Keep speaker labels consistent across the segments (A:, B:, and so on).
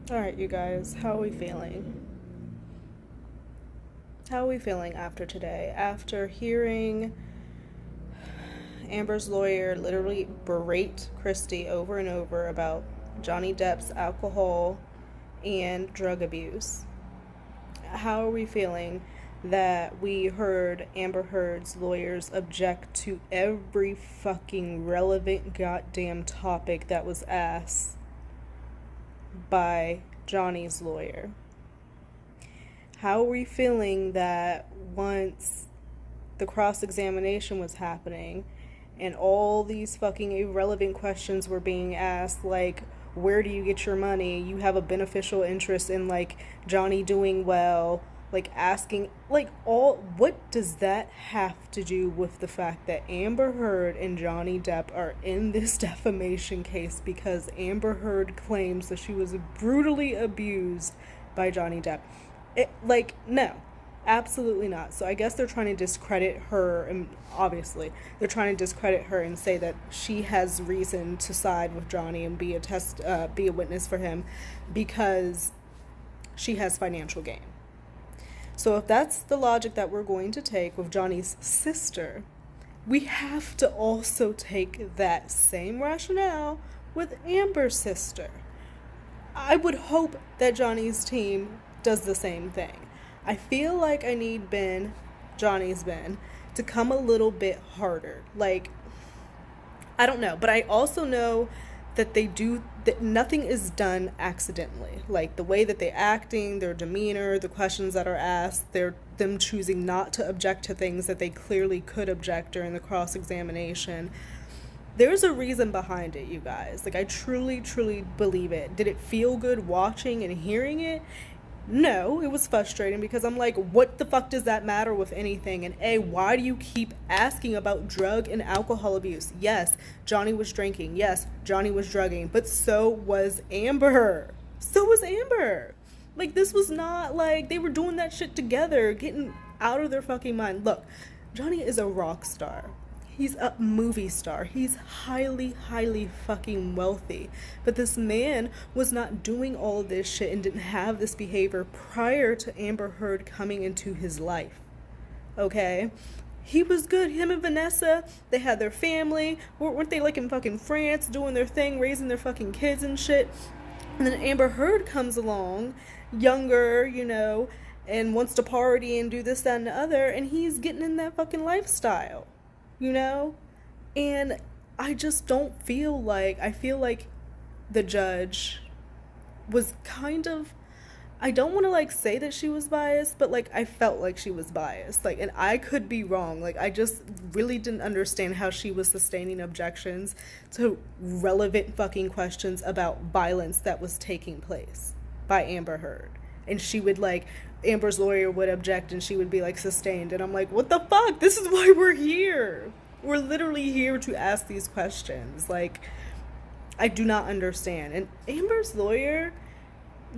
A: All right, you guys, how are we feeling? How are we feeling after today? After hearing Amber's lawyer literally berate Christy over and over about Johnny Depp's alcohol and drug abuse. How are we feeling that we heard Amber Heard's lawyers object to every fucking relevant goddamn topic that was asked by Johnny's lawyer? How are we feeling that once the cross examination was happening and all these fucking irrelevant questions were being asked, like, where do you get your money? You have a beneficial interest in, like, Johnny doing well, like, asking, like, all, what does that have to do with the fact that Amber Heard and Johnny Depp are in this defamation case because Amber Heard claims that she was brutally abused by Johnny Depp? Like, no, absolutely not. So I guess they're trying to discredit her, and obviously they're trying to discredit her and say that she has reason to side with Johnny and be a witness for him because she has financial gain. So if that's the logic that we're going to take with Johnny's sister, we have to also take that same rationale with Amber's sister. I would hope that Johnny's team does the same thing. I feel like I need Johnny's Ben, to come a little bit harder. Like, I don't know, but I also know that that nothing is done accidentally. Like, the way that they're acting, their demeanor, the questions that are asked, them choosing not to object to things that they clearly could object during the cross-examination. There's a reason behind it, you guys. Like, I truly, truly believe it. Did it feel good watching and hearing it? No, it was frustrating because I'm like, what the fuck does that matter with anything? And why do you keep asking about drug and alcohol abuse? Yes, Johnny was drinking. Yes, Johnny was drugging. But so was Amber. So was Amber. Like, this was not like they were doing that shit together, getting out of their fucking mind. Look, Johnny is a rock star. He's a movie star. He's highly, highly fucking wealthy. But this man was not doing all of this shit and didn't have this behavior prior to Amber Heard coming into his life. Okay? He was good. Him and Vanessa, they had their family. Weren't they like in fucking France doing their thing, raising their fucking kids and shit? And then Amber Heard comes along, younger, and wants to party and do this, that, and the other, and he's getting in that fucking lifestyle. And I just don't feel like, I feel like the judge was kind of, I don't want to like say that she was biased, but like I felt like she was biased, like, and I could be wrong. Like, I just really didn't understand how she was sustaining objections to relevant fucking questions about violence that was taking place by Amber Heard. And she would like, Amber's lawyer would object and she would be like sustained. And I'm like, what the fuck? This is why we're here. We're literally here to ask these questions. Like, I do not understand. And Amber's lawyer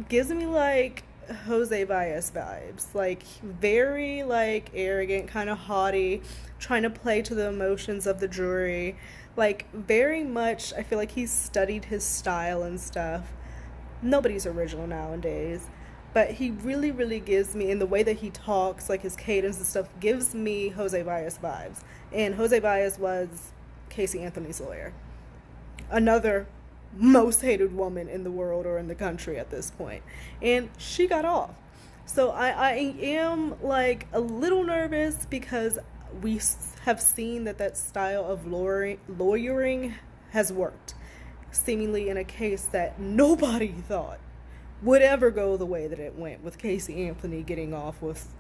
A: gives me like Jose Baez vibes. Like, very like arrogant, kind of haughty, trying to play to the emotions of the jury. Like, very much, I feel like he's studied his style and stuff. Nobody's original nowadays. But he really, really gives me, in the way that he talks, like his cadence and stuff, gives me Jose Baez vibes. And Jose Baez was Casey Anthony's lawyer. Another most hated woman in the world or in the country at this point. And she got off. So I am like a little nervous because we have seen that style of lawyering has worked. Seemingly in a case that nobody thought would ever go the way that it went, with Casey Anthony getting off with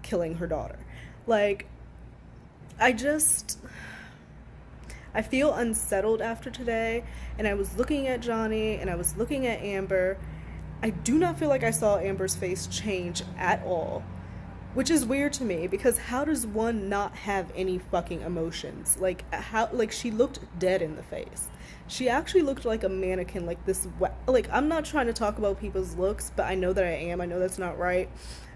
A: killing her daughter. Like, I feel unsettled after today, and I was looking at Johnny and I was looking at Amber. I do not feel like I saw Amber's face change at all, which is weird to me because how does one not have any fucking emotions? Like, she looked dead in the face. She actually looked like a mannequin, like this, like, I'm not trying to talk about people's looks, but I know that I am. I know that's not right.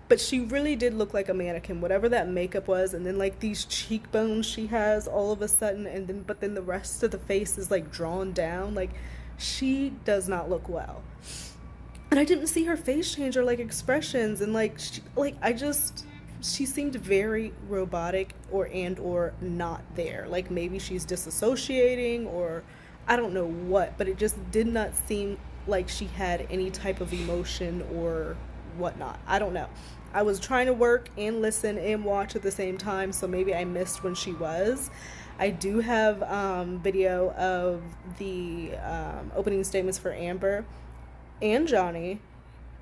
A: But she really did look like a mannequin, whatever that makeup was. And then like these cheekbones she has all of a sudden, but then the rest of the face is like drawn down. Like, she does not look well. And I didn't see her face change or like expressions, and like she seemed very robotic or not there. Like maybe she's disassociating or I don't know what, but it just did not seem like she had any type of emotion or whatnot. I don't know. I was trying to work and listen and watch at the same time, so maybe I missed when she was. I do have video of the opening statements for Amber and Johnny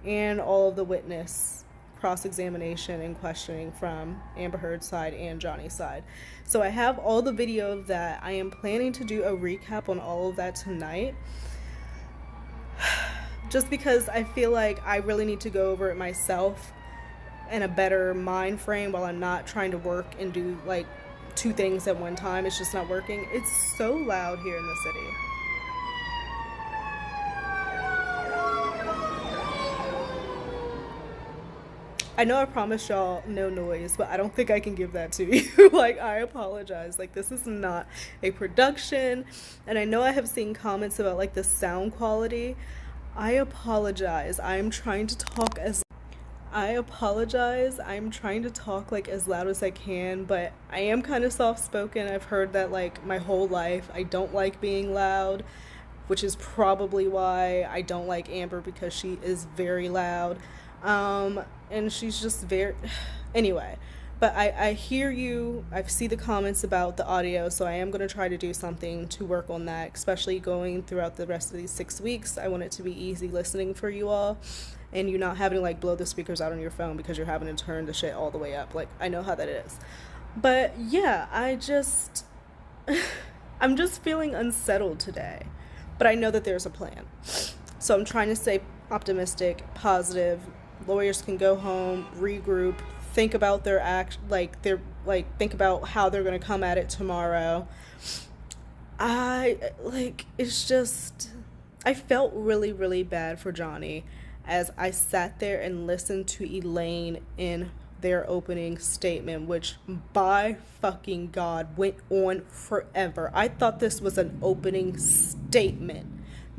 A: and all of the witness cross-examination and questioning from Amber Heard's side and Johnny's side. So I have all the video of that. I am planning to do a recap on all of that tonight, just because I feel like I really need to go over it myself in a better mind frame while I'm not trying to work and do like two things at one time. It's just not working. It's so loud here in the city. I know I promised y'all no noise, but I don't think I can give that to you. Like, I apologize. Like, this is not a production. And I know I have seen comments about, like, the sound quality. I apologize. I'm trying to talk like as loud as I can, but I am kind of soft-spoken. I've heard that like my whole life. I don't like being loud, which is probably why I don't like Amber, because she is very loud. And she's just very, anyway, but I hear you. I see the comments about the audio, so I am going to try to do something to work on that, especially going throughout the rest of these 6 weeks. I want it to be easy listening for you all, and you not having to like blow the speakers out on your phone because you're having to turn the shit all the way up. Like, I know how that is. But yeah, I'm just feeling unsettled today, but I know that there's a plan. So I'm trying to stay optimistic, positive. Lawyers can go home, regroup, think about their think about how they're going to come at it tomorrow. I felt really, really bad for Johnny as I sat there and listened to Elaine in their opening statement, which by fucking God went on forever. I thought this was an opening statement,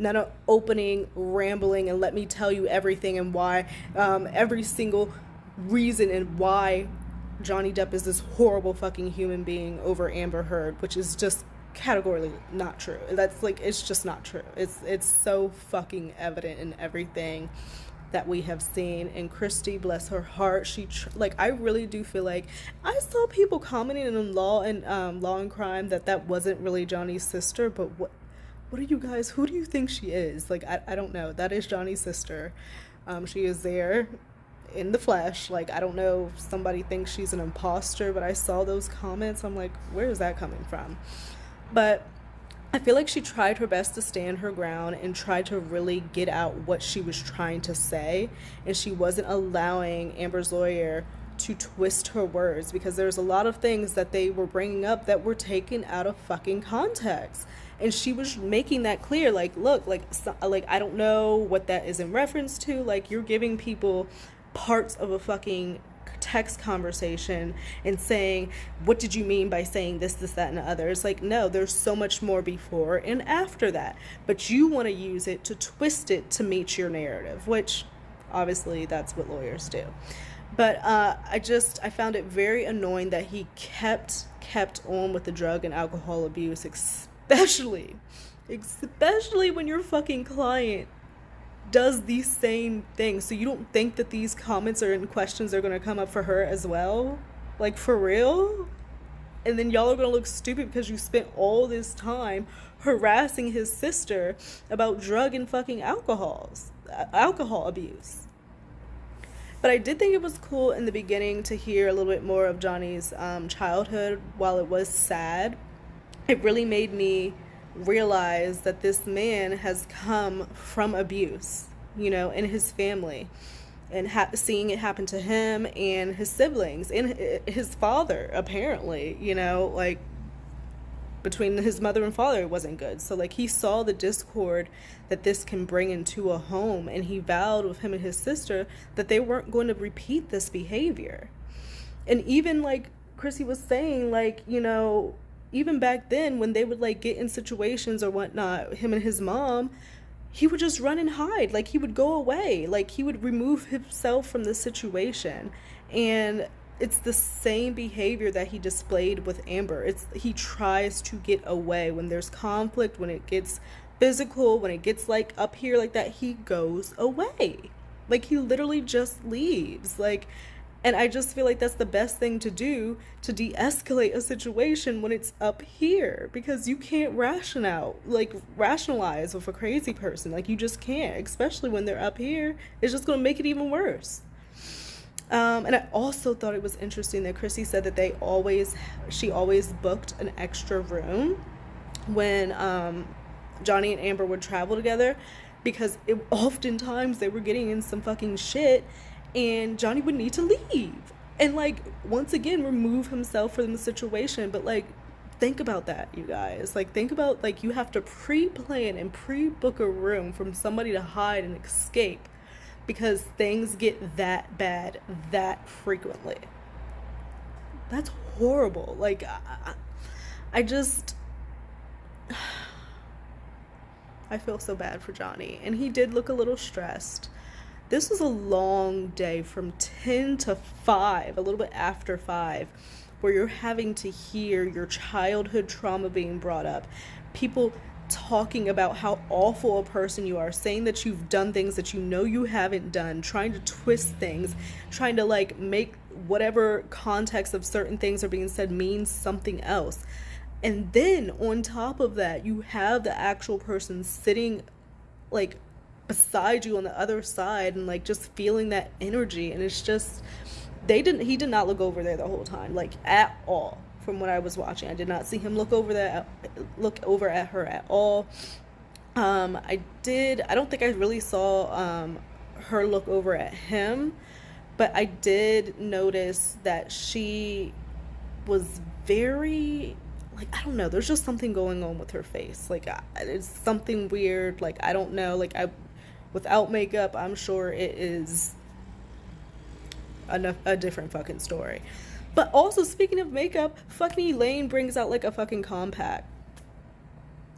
A: not an opening rambling and let me tell you everything and why, every single reason and why Johnny Depp is this horrible fucking human being over Amber Heard, which is just categorically not true. That's like, it's just not true. It's so fucking evident in everything that we have seen. And Christy, bless her heart, I really do feel like I saw people commenting in Law and Crime that wasn't really Johnny's sister, but what are you guys, who do you think she is? Like, I don't know. That is Johnny's sister. She is there in the flesh. Like, I don't know if somebody thinks she's an imposter, but I saw those comments. I'm like, where is that coming from? But I feel like she tried her best to stand her ground and tried to really get out what she was trying to say. And she wasn't allowing Amber's lawyer to twist her words, because there's a lot of things that they were bringing up that were taken out of fucking context. And she was making that clear, like, look, like I don't know what that is in reference to. Like, you're giving people parts of a fucking text conversation and saying, what did you mean by saying this, that, and the other? It's like, no, there's so much more before and after that. But you want to use it to twist it to meet your narrative, which obviously that's what lawyers do. But I found it very annoying that he kept on with the drug and alcohol abuse, especially when your fucking client does these same things. So you don't think that these comments and questions are going to come up for her as well? Like, for real? And then y'all are going to look stupid because you spent all this time harassing his sister about drug and fucking alcohol abuse. But I did think it was cool in the beginning to hear a little bit more of Johnny's childhood. While it was sad, it really made me realize that this man has come from abuse, in his family, and seeing it happen to him and his siblings and his father, apparently, like, between his mother and father, it wasn't good. So, like, he saw the discord that this can bring into a home, and he vowed with him and his sister that they weren't going to repeat this behavior. And even, like Chrissy was saying, like, even back then when they would, like, get in situations or whatnot, him and his mom, he would just run and hide. Like, he would go away. Like, he would remove himself from the situation. And it's the same behavior that he displayed with Amber. He tries to get away when there's conflict, when it gets physical, when it gets like up here like that, he goes away. Like, he literally just leaves. Like, and I just feel like that's the best thing to do to de-escalate a situation when it's up here, because you can't rationalize with a crazy person. Like, you just can't, especially when they're up here. It's just going to make it even worse. And I also thought it was interesting that Chrissy said that she always booked an extra room when Johnny and Amber would travel together, because oftentimes they were getting in some fucking shit and Johnny would need to leave and, like, once again remove himself from the situation. But, like, think about that, you guys. Like, think about, like, you have to pre-plan and pre-book a room from somebody to hide and escape because things get that bad that frequently. That's horrible. Like, I just I feel so bad for Johnny, and he did look a little stressed. This was a long day from 10 to 5, a little bit after 5, where you're having to hear your childhood trauma being brought up. People talking about how awful a person you are, saying that you've done things that you know you haven't done, trying to twist things, trying to, like, make whatever context of certain things are being said mean something else. And then on top of that, you have the actual person sitting, like, beside you on the other side and, like, just feeling that energy. And it's just, he did not look over there the whole time, like, at all. From what I was watching, I did not see him look over at her at all. I don't think I really saw her look over at him, but I did notice that she was very, like, I don't know, there's just something going on with her face. Like, it's something weird. Like, I don't know. Like, without makeup, I'm sure it is a different fucking story. But also, speaking of makeup, fucking Elaine brings out, like, a fucking compact.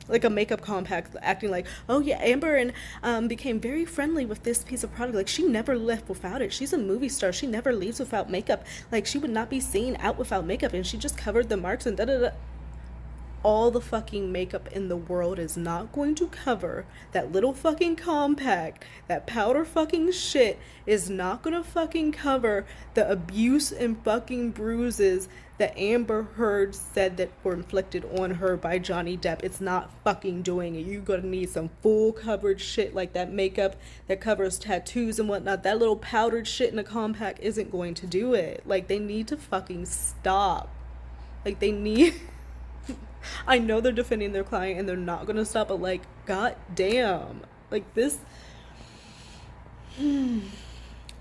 A: Like, a makeup compact, acting like, oh yeah, Amber and became very friendly with this piece of product. Like, she never left without it. She's a movie star. She never leaves without makeup. Like, she would not be seen out without makeup, and she just covered the marks and da-da-da. All the fucking makeup in the world is not going to cover that little fucking compact. That powder fucking shit is not gonna fucking cover the abuse and fucking bruises that Amber Heard said that were inflicted on her by Johnny Depp. It's not fucking doing it. You're gonna need some full coverage shit, like that makeup that covers tattoos and whatnot. That little powdered shit in a compact isn't going to do it. Like, they need to fucking stop. Like, they need... I know they're defending their client and they're not gonna stop, but, like, god damn, like, this.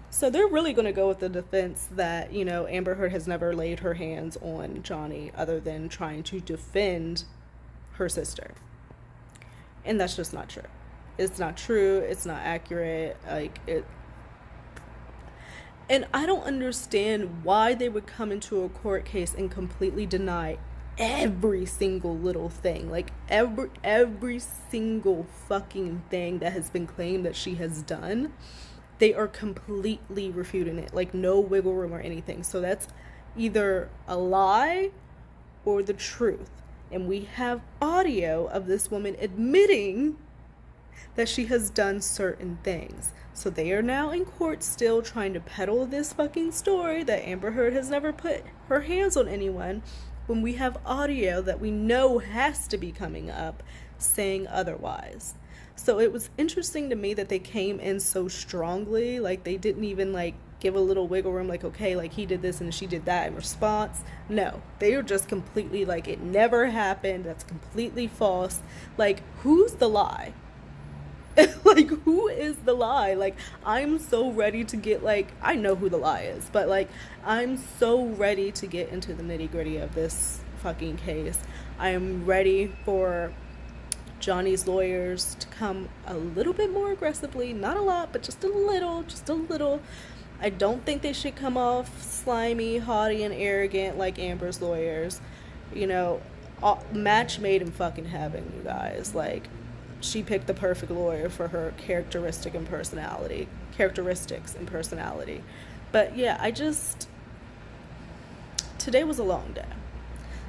A: So they're really gonna go with the defense that, you know, Amber Heard has never laid her hands on Johnny other than trying to defend her sister, and that's just not true. It's not true. It's not accurate. Like, it. And I don't understand why they would come into a court case and completely deny every single little thing. Like, every single fucking thing that has been claimed that she has done, they are completely refuting it. Like, no wiggle room or anything. So that's either a lie or the truth. And we have audio of this woman admitting that she has done certain things. So they are now in court still trying to peddle this fucking story that Amber Heard has never put her hands on anyone, when we have audio that we know has to be coming up saying otherwise. So it was interesting to me that they came in so strongly. Like, they didn't even, like, give a little wiggle room, like, okay, like, he did this and she did that in response. No, they are just completely like, it never happened. That's completely false. Like, who's the lie? Like, who is the lie? Like, I'm so ready to get, like, I know who the lie is, but, like, I'm so ready to get into the nitty-gritty of this fucking case. I am ready for Johnny's lawyers to come a little bit more aggressively. Not a lot, but just a little. I don't think they should come off slimy, haughty, and arrogant like Amber's lawyers. You know, match made in fucking heaven, you guys. Like, she picked the perfect lawyer for her characteristics and personality. But yeah, today was a long day.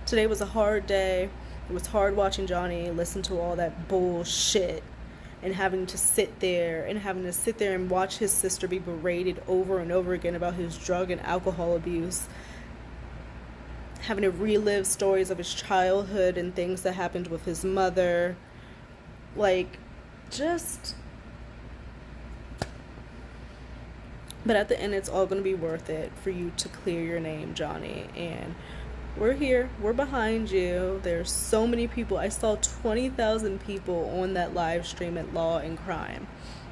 A: Today was a hard day. It was hard watching Johnny listen to all that bullshit and having to sit there and watch his sister be berated over and over again about his drug and alcohol abuse, having to relive stories of his childhood and things that happened with his mother. Like, just... But at the end, it's all going to be worth it for you to clear your name, Johnny. And we're here. We're behind you. There's so many people. I saw 20,000 people on that live stream at Law and Crime.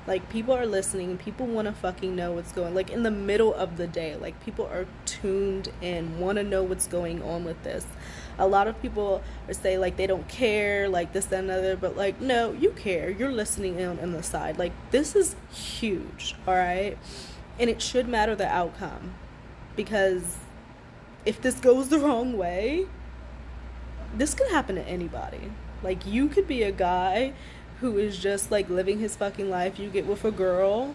A: Like, people are listening. People want to fucking know what's going on. Like, in the middle of the day. Like, people are tuned in, want to know what's going on with this. A lot of people say, like, they don't care, like, this, that, and other. But, like, no, you care. You're listening in on the side. Like, this is huge, all right? And it should matter the outcome. Because if this goes the wrong way, this could happen to anybody. Like, you could be a guy who is just, like, living his fucking life. You get with a girl,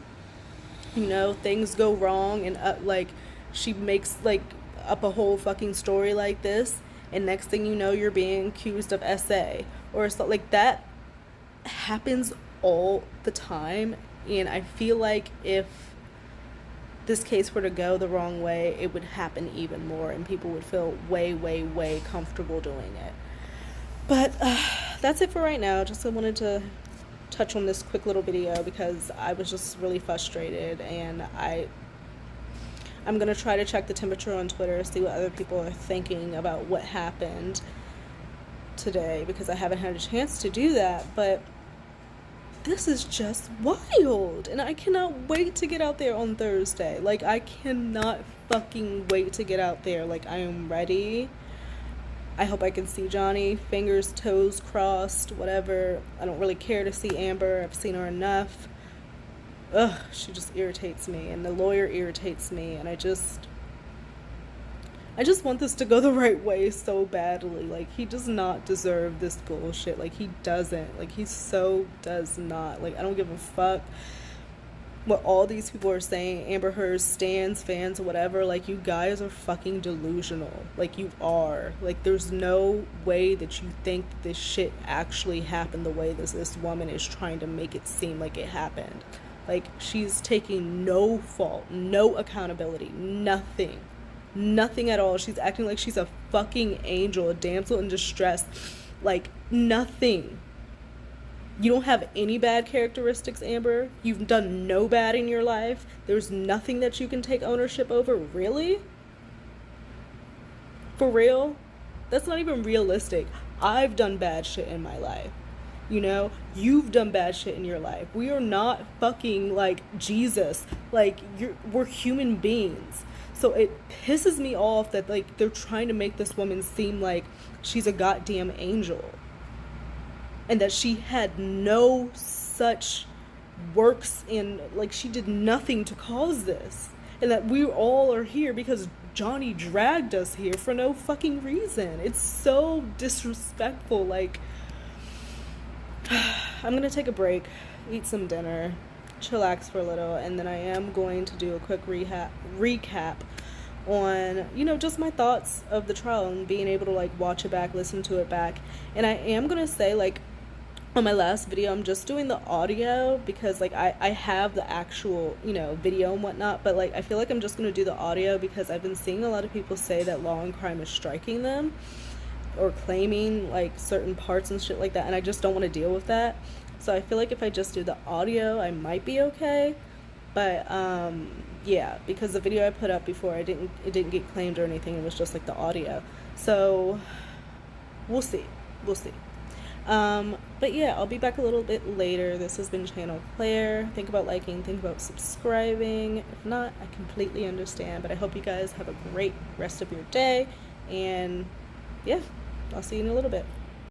A: you know, things go wrong, and, like, she makes, like, up a whole fucking story like this, and next thing you know, you're being accused of SA, or something like that. Happens all the time, and I feel like if this case were to go the wrong way, it would happen even more, and people would feel way, way, way comfortable doing it. But that's it for right now. Just wanted to touch on this quick little video because I was just really frustrated, and I'm gonna try to check the temperature on Twitter, see what other people are thinking about what happened today, because I haven't had a chance to do that. But this is just wild, and I cannot wait to get out there on Thursday. Like, I cannot fucking wait to get out there. Like, I am ready. I hope I can see Johnny. Fingers, toes crossed, whatever. I don't really care to see Amber. I've seen her enough. Ugh, she just irritates me, and the lawyer irritates me, and I just want this to go the right way so badly. Like, he does not deserve this bullshit. Like, he doesn't. Like, he so does not. Like, I don't give a fuck what all these people are saying. Amber Heard stands, fans, whatever. Like, you guys are fucking delusional. Like, you are. Like, there's no way that you think this shit actually happened the way this woman is trying to make it seem like it happened. Like, she's taking no fault, no accountability, nothing. Nothing at all. She's acting like she's a fucking angel, a damsel in distress. Like, nothing. You don't have any bad characteristics, Amber. You've done no bad in your life. There's nothing that you can take ownership over. Really? For real? That's not even realistic. I've done bad shit in my life. You know, you've done bad shit in your life. We are not fucking like Jesus. Like, we're human beings. So it pisses me off that, like, they're trying to make this woman seem like she's a goddamn angel, and that she had no such works in, like, she did nothing to cause this, and that we all are here because Johnny dragged us here for no fucking reason. It's so disrespectful. Like, I'm gonna take a break, eat some dinner, chillax for a little, and then I am going to do a quick recap on, you know, just my thoughts of the trial and being able to, like, watch it back, listen to it back. And I am gonna say, like, on my last video, I'm just doing the audio because, like, I have the actual, you know, video and whatnot, but, like, I feel like I'm just gonna do the audio because I've been seeing a lot of people say that Law and Crime is striking them or claiming, like, certain parts and shit like that, and I just don't want to deal with that. So I feel like if I just do the audio, I might be okay. But yeah, because the video I put up before, it didn't get claimed or anything. It was just, like, the audio. So we'll see. But yeah, I'll be back a little bit later. This has been Channel Claire. Think about liking, think about subscribing. If not, I completely understand. But I hope you guys have a great rest of your day. And yeah, I'll see you in a little bit.